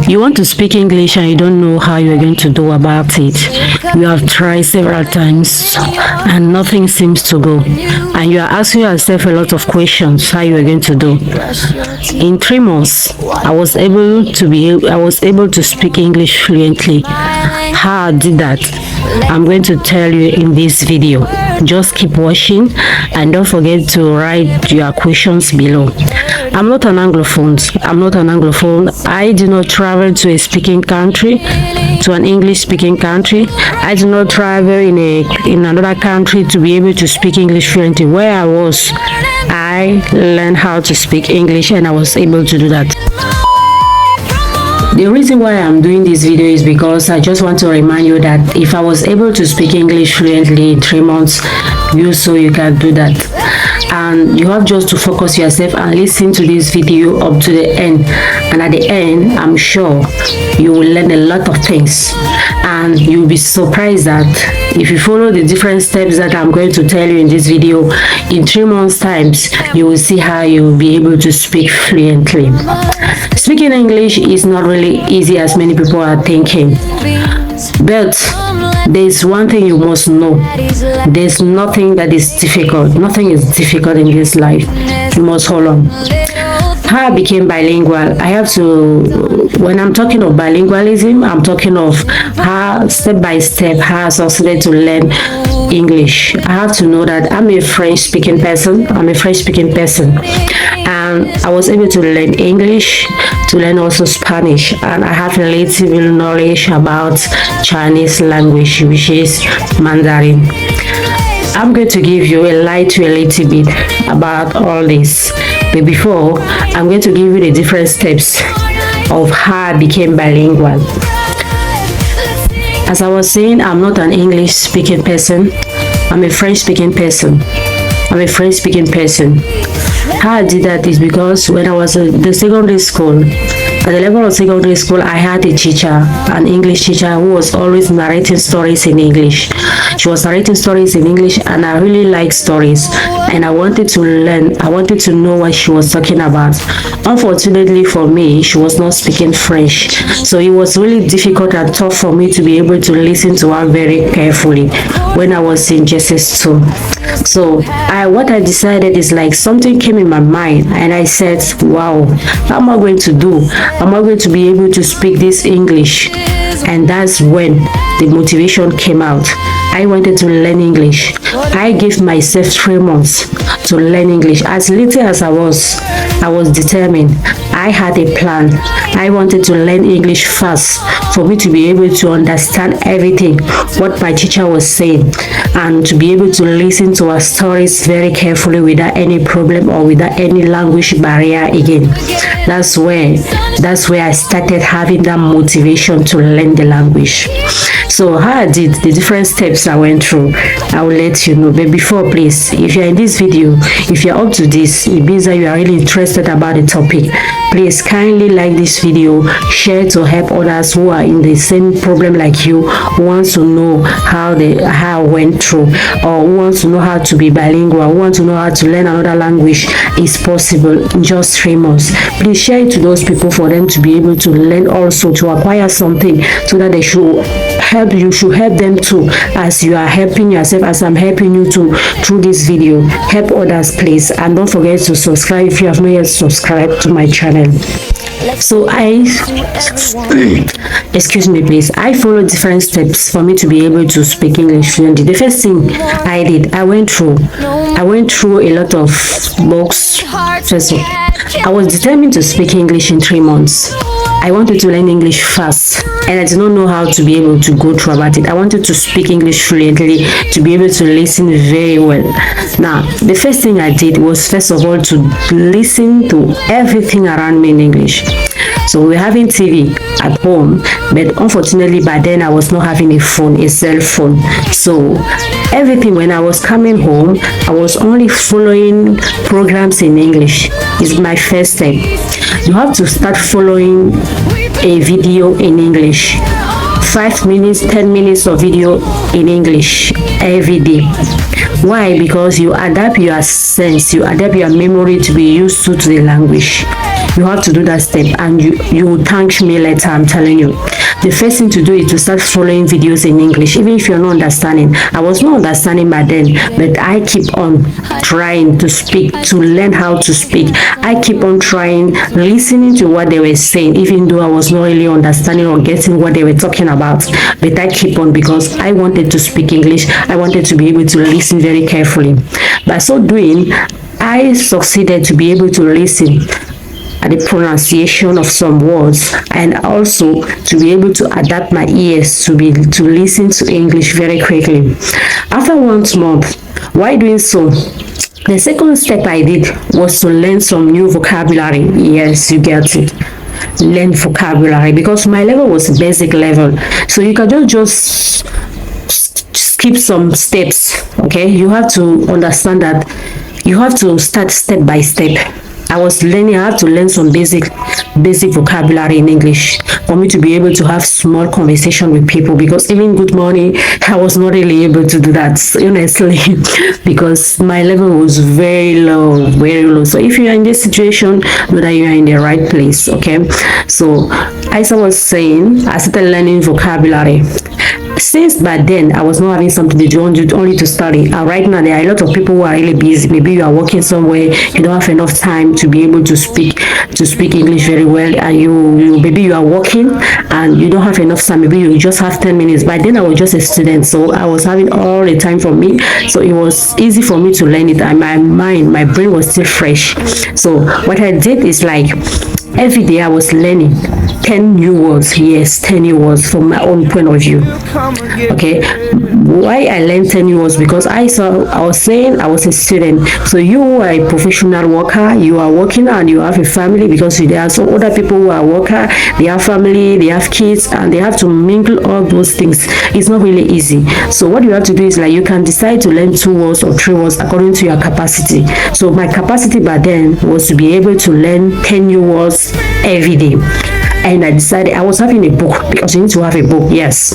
You want to speak English and you don't know how you're going to do about it. You have tried several times and nothing seems to go. And you are asking yourself a lot of questions how you are going to do. In 3 months, I was able to speak English fluently. How I did that, I'm going to tell you in this video. Just keep watching and don't forget to write your questions below. I'm not an Anglophone. I do not travel to a speaking country, to an English speaking country. I do not travel in another country to be able to speak English fluently. Where I was, I learned how to speak English and I was able to do that. The reason why I'm doing this video is because I just want to remind you that if I was able to speak English fluently in 3 months, you can do that. And you have just to focus yourself and listen to this video up to the end. And at the end, I'm sure you will learn a lot of things. And you'll be surprised that if you follow the different steps that I'm going to tell you in this video, in 3 months' times, you will see how you will be able to speak fluently. Speaking English is not really easy as many people are thinking. But there's one thing you must know. There's nothing that is difficult. Nothing is difficult in this life. You must hold on. How I became bilingual, when I'm talking of bilingualism, I'm talking of how step by step how I succeeded to learn English. I have to know that I'm a French speaking person. And I was able to learn English, to learn also Spanish, and I have relatively knowledge about Chinese language, which is Mandarin. I'm going to give you a little bit about all this. But before, I'm going to give you the different steps of how I became bilingual. As I was saying, I'm not an English speaking person. I'm a French speaking person. How I did that is because when I was at the secondary school, at the level of secondary school, I had a teacher, an English teacher, who was always narrating stories in English. She was narrating stories in English, and I really liked stories, and I wanted to learn. I wanted to know what she was talking about. Unfortunately for me, she was not speaking French, so it was really difficult and tough for me to be able to listen to her very carefully when I was in JSS2. So what I decided is, like, something came in my mind and I said, wow, how am I going to do? Am I going to be able to speak this English? And that's when the motivation came out. I wanted to learn English. I gave myself 3 months to learn English. As little as I was determined. I had a plan. I wanted to learn English fast for me to be able to understand everything what my teacher was saying, and to be able to listen to her stories very carefully without any problem or without any language barrier again. That's where I started having that motivation to learn the language. So how I did the different steps I went through, I will let you know. But before, please, if you're in this video, if you're up to this, it means that you are really interested about the topic. Please kindly like this video, share to help others who are in the same problem like you, who wants to know how I went through, or who wants to know how to be bilingual, who wants to know how to learn another language. Is possible in just 3 months. Please share it to those people for them to be able to learn, also to acquire something, so that they should help you, should help them too, as you are helping yourself, as I'm helping you too through this video. Help others, please, and don't forget to subscribe if you have not yet subscribed to my channel. So excuse me please, I followed different steps for me to be able to speak English fluently. The first thing I did, I went through a lot of books. First, I was determined to speak English in 3 months. I wanted to learn English fast, and I did not know how to be able to go through about it. I wanted to speak English fluently, to be able to listen very well. Now, the first thing I did was, first of all, to listen to everything around me in English. So we're having TV at home, but unfortunately by then I was not having a cell phone. So everything, when I was coming home, I was only following programs in English. Is my first step. You have to start following a video in English. 5 minutes, 10 minutes of video in English every day. Why? Because you adapt your sense, you adapt your memory to be used to the language. You have to do that step, and you will thank me later, I'm telling you. The first thing to do is to start following videos in English, even if you're not understanding. I was not understanding by then, but I keep on trying to speak, to learn how to speak. I keep on trying, listening to what they were saying, even though I was not really understanding or getting what they were talking about. But I keep on because I wanted to speak English. I wanted to be able to listen very carefully. By so doing, I succeeded to be able to listen at the pronunciation of some words, and also to be able to adapt my ears to listen to English very quickly. After 1 month, while doing so, the second step I did was to learn some new vocabulary. Yes, you get it. Learn vocabulary, because my level was basic level. So you can just skip some steps. Okay, you have to understand that you have to start step by step. I have to learn some basic vocabulary in English for me to be able to have small conversation with people, because even good morning, I was not really able to do that, honestly, because my level was very low, very low. So if you are in this situation, know that you are in the right place, okay? So as I was saying, I started learning vocabulary. Since by then I was not having something to do, only to study. Right now there are a lot of people who are really busy. Maybe you are working somewhere, you don't have enough time to be able to speak English very well, and maybe you are working and you don't have enough time. Maybe you just have 10 minutes. By then I was just a student, so I was having all the time for me, so it was easy for me to learn it, and my brain was still fresh. So what I did is, like, every day I was learning 10 new words. Yes, 10 new words from my own point of view. Okay, why I learned 10 new words? Because I was saying I was a student. So you are a professional worker, you are working and you have a family, because there are some other people who are worker, they have family, they have kids, and they have to mingle all those things. It's not really easy. So what you have to do is, like, you can decide to learn 2 words or 3 words according to your capacity. So my capacity by then was to be able to learn 10 new words every day. And I decided, I was having a book, because you need to have a book. Yes,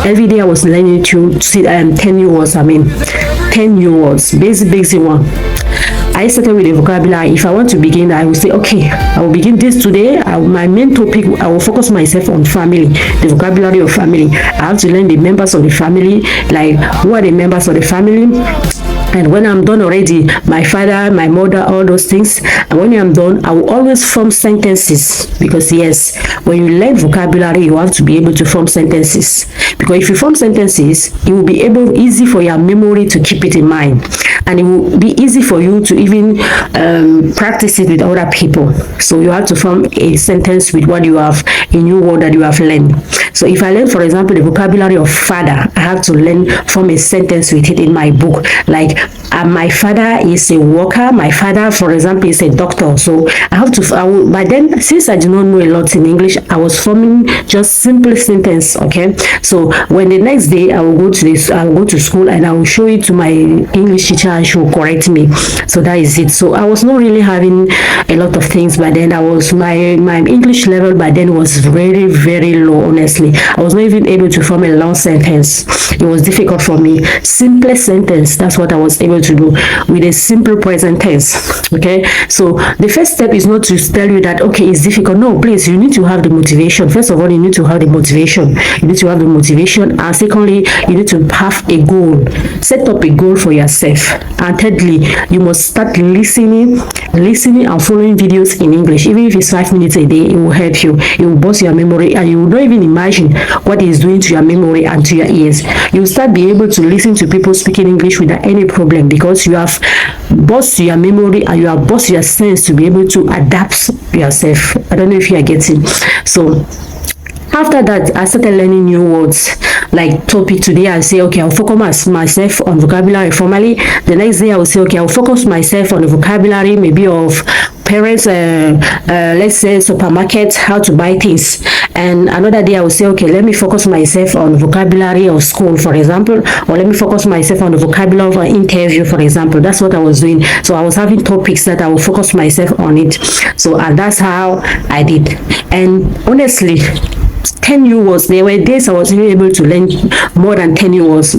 every day I was learning to see 10 new words. 10 new words, basic one. I started with the vocabulary. If I want to begin, I will say, okay, I will begin this today. My main topic, I will focus myself on family, the vocabulary of family. I have to learn the members of the family, like who are the members of the family. And when I'm done already, my father, my mother, all those things. And when I'm done, I will always form sentences, because yes, when you learn vocabulary, you have to be able to form sentences. Because if you form sentences, it will be easy for your memory to keep it in mind, and it will be easy for you to even practice it with other people. So you have to form a sentence with what you have, a new word that you have learned. So if I learn, for example, the vocabulary of father, I have to form a sentence with it in my book, like, my father is a worker. My father, for example, is a doctor. So by then, since I do not know a lot in English, I was forming just simple sentence. Okay, so when the next day I will go to school, and I will show it to my English teacher, and she will correct me. So that is it. So I was not really having a lot of things by then. My English level by then was very, very low. Honestly, I was not even able to form a long sentence. It was difficult for me. Simple sentence, that's what I was able to do with a simple present tense. Okay, so the first step is not to tell you that, okay, it's difficult. No, please, you need to have the motivation. First of all, you need to have the motivation. And secondly, you need to have a goal. Set up a goal for yourself. And thirdly, you must start listening and following videos in English. Even if it's 5 minutes a day, it will help you. It will boost your memory, and you will not even imagine what it is doing to your memory and to your ears. You will start being able to listen to people speaking English without any problem, because you have boosted your memory and you have boosted your sense to be able to adapt yourself. I don't know if you are getting. So after that, I started learning new words. Like topic today, I say, okay, I'll focus myself on vocabulary formally. The next day, I will say, okay, I'll focus myself on the vocabulary, maybe of parents, let's say supermarket, how to buy things. And another day I will say, okay, let me focus myself on vocabulary of school, for example, or let me focus myself on the vocabulary of an interview, for example. That's what I was doing. So I was having topics that I will focus myself on it. So and that's how I did. And honestly, 10 new words. There were days I was even able to learn more than 10 new words.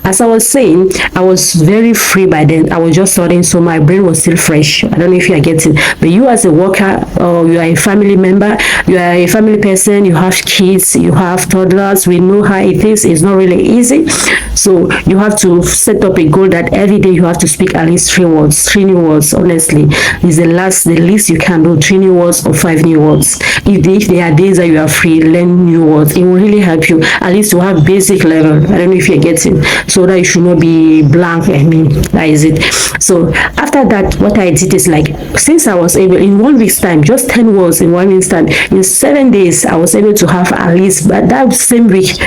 As I was saying, I was very free by then. I was just studying, so my brain was still fresh. I don't know if you are getting, but you as a worker, or you are a family member, you are a family person, you have kids, you have toddlers, we know how it is. It's not really easy. So you have to set up a goal that every day you have to speak at least 3 new words. Honestly, is the least you can do, 3 new words or 5 new words. If there are days that you are free, learn new words. It will really help you at least to have basic level. I don't know if you're getting, so that you should not be blank. I mean, that is it. So after that, what I did is, like, since I was able in 1 week's time, just 10 words in 1 week's time, in 7 days I was able to have at least, but that same week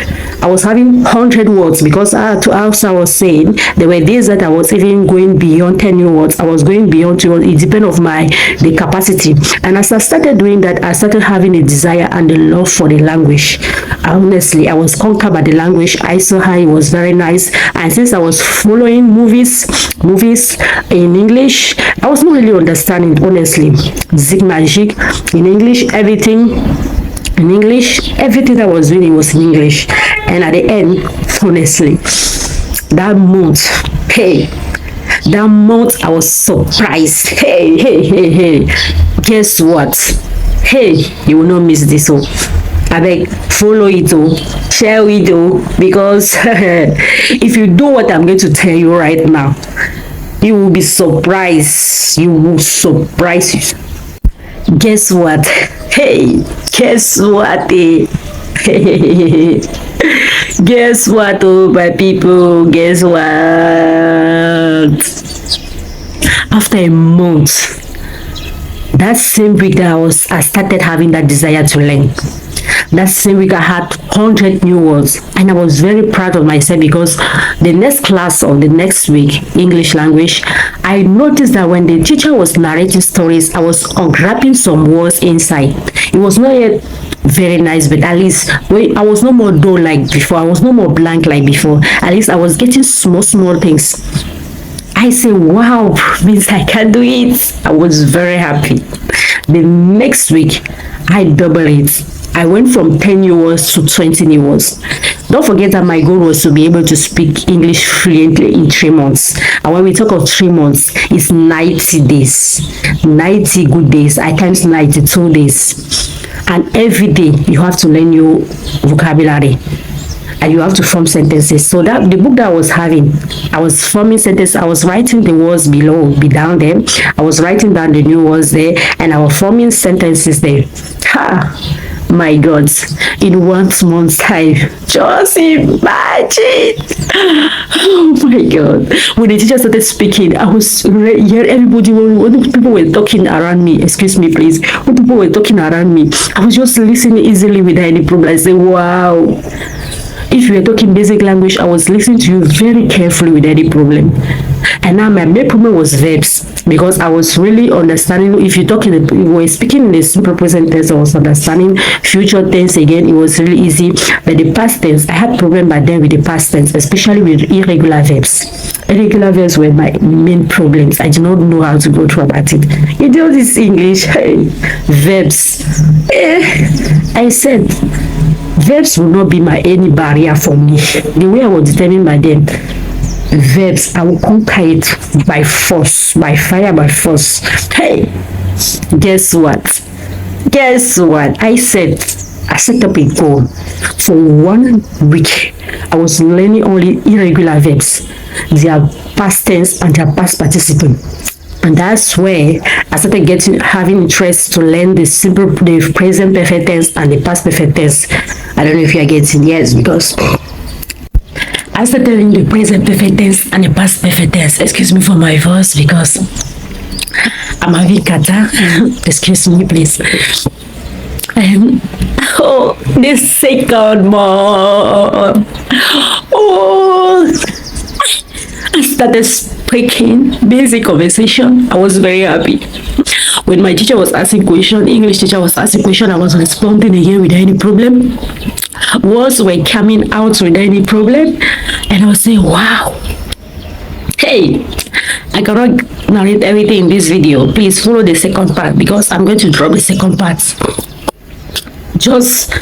I was having 100 words, because as I was saying, there were days that I was even going beyond 10 new words. I was going beyond 2 words. It depends of the capacity. And as I started doing that, I started having a desire and a love for the language. Honestly, I was conquered by the language. I saw how it was very nice, and since I was following movies in English, I was not really understanding, honestly. Zig magic in English, everything in English, everything I was doing, it was in English. And at the end, honestly, that month I was surprised. Hey, guess what? Hey, you will not miss this. Oh, I beg, follow it, oh, share it, oh, because if you do what I'm going to tell you right now, you will be surprised. You will surprise you. Guess what? Hey, guess what? Hey, guess what, oh my people? Guess what? After a month, that same week that I started having that desire to learn. That same week I had 100 new words, and I was very proud of myself, because the next class of the next week, English language, I noticed that when the teacher was narrating stories, I was unwrapping some words inside. It was not yet very nice, but at least I was no more dull like before. I was no more blank like before. At least I was getting small things. I say, wow, means I can do it. I was very happy. The next week, I doubled it. I went from 10 new words to 20 new words. Don't forget that my goal was to be able to speak English fluently in 3 months. And when we talk of 3 months, it's 90 days. 90 good days. I times 92 days. And every day, you have to learn new vocabulary. And you have to form sentences. So that the book that I was having, I was forming sentences. I was writing the words down there. I was writing down the new words there, and I was forming sentences there. My God, in 1 month's time, just imagine. Oh my God, when the teacher started speaking, I was here. Everybody, when people were talking around me, excuse me please, when people were talking around me, I was just listening easily without any problem. I said, wow. If you were talking basic language, I was listening to you very carefully without any problem. And now my main problem was verbs, because I was really understanding. If you were speaking in the simple present tense, I was understanding. Future tense, again, it was really easy. But the past tense, I had problem by then with the past tense, especially with irregular verbs. Irregular verbs were my main problems. I did not know how to go through about it. You know this English, hey, verbs. I said, verbs will not be any barrier for me. The way I was determined by them, verbs, I will conquer it by force, by fire, by force. Hey, guess what? I set up a goal. For 1 week, I was learning only irregular verbs, their past tense and their past participle. And that's where I started having interest to learn the present perfect tense and the past perfect tense. I don't know if you're getting, yes, because I started learning the present perfect tense and the past perfect tense. Excuse me for my voice, because I'm having kata. Excuse me, please. The second month. I started speaking basic conversation. I was very happy. When my teacher was asking question, English teacher was asking question, I was responding again without any problem. Words were coming out without any problem. And I was saying, wow. Hey, I cannot narrate everything in this video. Please follow the second part, because I'm going to drop the second part just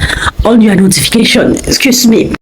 on your notification. Excuse me.